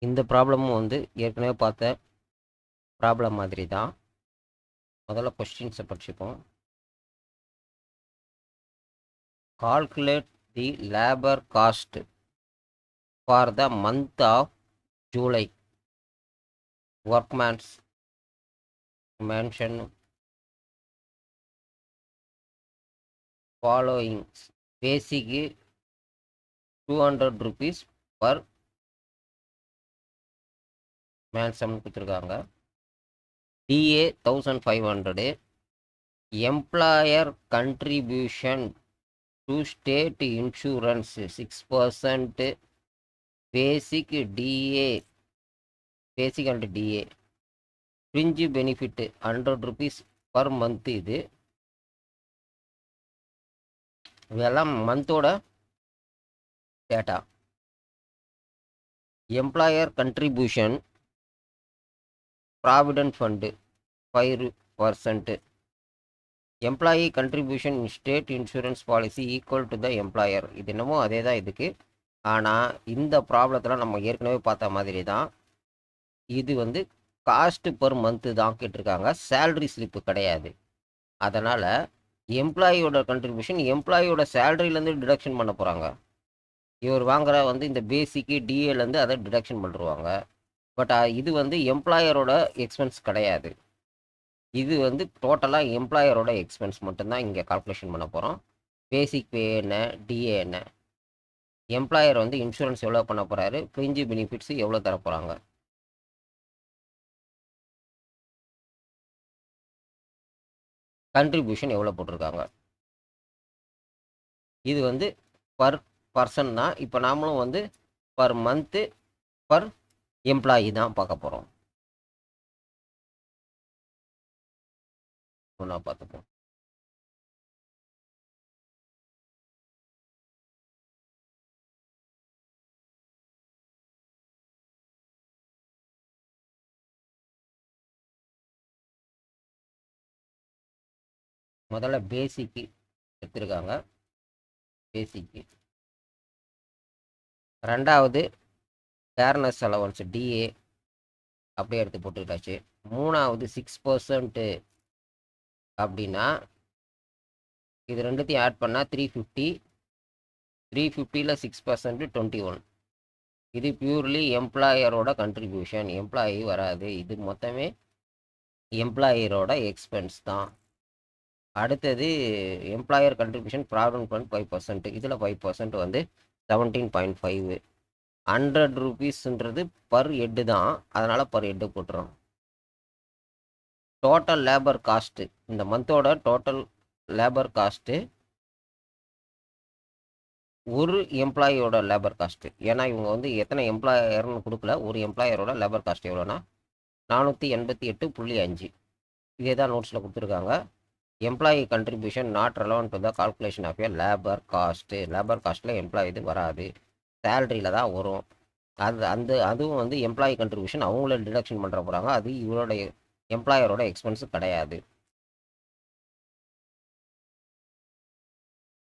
இந்த ப்ராப்ளமும் வந்து ஏற்கனவே பார்த்த ப்ராப்ளம் மாதிரி தான். முதல்ல கொஸ்டின்ஸை படிச்சுப்போம். Calculate the labour cost for the month of July. Workmen's mention following. பேசிக்கு 200 rupees பர் மேன்சம்னு கொடுத்துருக்காங்க. DA 1500. Employer contribution to state insurance 6%. Basic DA, basic and DA. Fringe benefit 100 rupees per month. இதெல்லாம் மந்தோட data. Employer contribution provident fund 5%. Employee contribution state insurance policy equal to the employer. இது என்னமோ அதே தான் இதுக்கு. ஆனால் இந்த ப்ராப்ளத்தில் நம்ம ஏற்கனவே பார்த்த மாதிரி தான். இது வந்து காஸ்ட் பர் மந்த்து தான் கேட்டிருக்காங்க, சேல்ரி ஸ்லிப்பு கிடையாது. அதனால் எம்ப்ளாயியோட கண்ட்ரிபியூஷன் எம்ப்ளாயியோட சேலரியிலேருந்து டிடக்ஷன் பண்ண போகிறாங்க. இவர் வாங்குற வந்து இந்த பேசிக்கு டிஏலேருந்து அதை டிடக்ஷன் பண்ணிருவாங்க. பட் இது வந்து எம்ப்ளாயரோட எக்ஸ்பென்ஸ் கிடையாது. இது வந்து டோட்டலாக எம்ப்ளாயரோட எக்ஸ்பென்ஸ் மட்டும்தான் இங்கே கால்குலேஷன் பண்ண போகிறோம். பேசிக் பே என்ன, டிஏ என்ன, எம்ப்ளாயர் வந்து இன்சூரன்ஸ் எவ்வளோ பண்ண போகிறாரு, ஃப்ரிஞ்சு பெனிஃபிட்ஸ் எவ்வளோ தர போகிறாங்க. கண்ட்ரிபியூஷன் எவ்வளோ போட்டிருக்காங்க. இது வந்து பர் பர்சன் தான். இப்போ நாமளும் வந்து பர் மந்த்து பர் எம்ப்ளாயி தான் பார்க்க போகிறோம். ஒன்றா பார்த்துப்போம். முதல்ல பேசிக்கு எடுத்துருக்காங்க. பேசிக்கு. ரெண்டாவது கேர்னஸ் அலவன்ஸ் டிஏ அப்படியே எடுத்து போட்டுக்கிட்டாச்சு. மூணாவது 6% அப்படின்னா இது ரெண்டுத்தையும் ஆட் பண்ணால் 350. 350ல் 6% 21. இது பியூர்லி எம்ப்ளாயரோட கண்ட்ரிபியூஷன், எம்ப்ளாயி வராது. இது மொத்தமே எம்ப்ளாயரோட எக்ஸ்பென்ஸ் தான். அடுத்தது எம்ப்ளாயர் கண்ட்ரிபியூஷன் ப்ராவிடென்ட் ஃபண்ட் 5%. இதில் 5% வந்து 17.5. 100 rupeesன்றது பர் ஹெட்டு தான், அதனால் பர் ஹெட்டு போட்டுறோம். டோட்டல் லேபர் காஸ்ட்டு, இந்த மந்தோட டோட்டல் லேபர் காஸ்ட்டு ஒரு எம்ப்ளாயியோட லேபர் காஸ்ட்டு. ஏன்னா இவங்க வந்து எத்தனை எம்ப்ளாயர்னு கொடுக்கல. ஒரு எம்ப்ளாயரோட லேபர் காஸ்ட் எவ்வளோனா 488.5. இதே தான் நோட்ஸில் கொடுத்துருக்காங்க. Employee contribution not relevant to the calculation of a labour cost. Labour காஸ்ட்டில் எம்ப்ளாயி இது வராது, சேலரியில் தான் வரும். அதுவும் வந்து எம்ப்ளாயி கண்ட்ரிபியூஷன் அவங்கள டிடக்ஷன் பண்ணுற போகிறாங்க. அது இவரோட எம்ப்ளாயரோட எக்ஸ்பென்ஸு கிடையாது.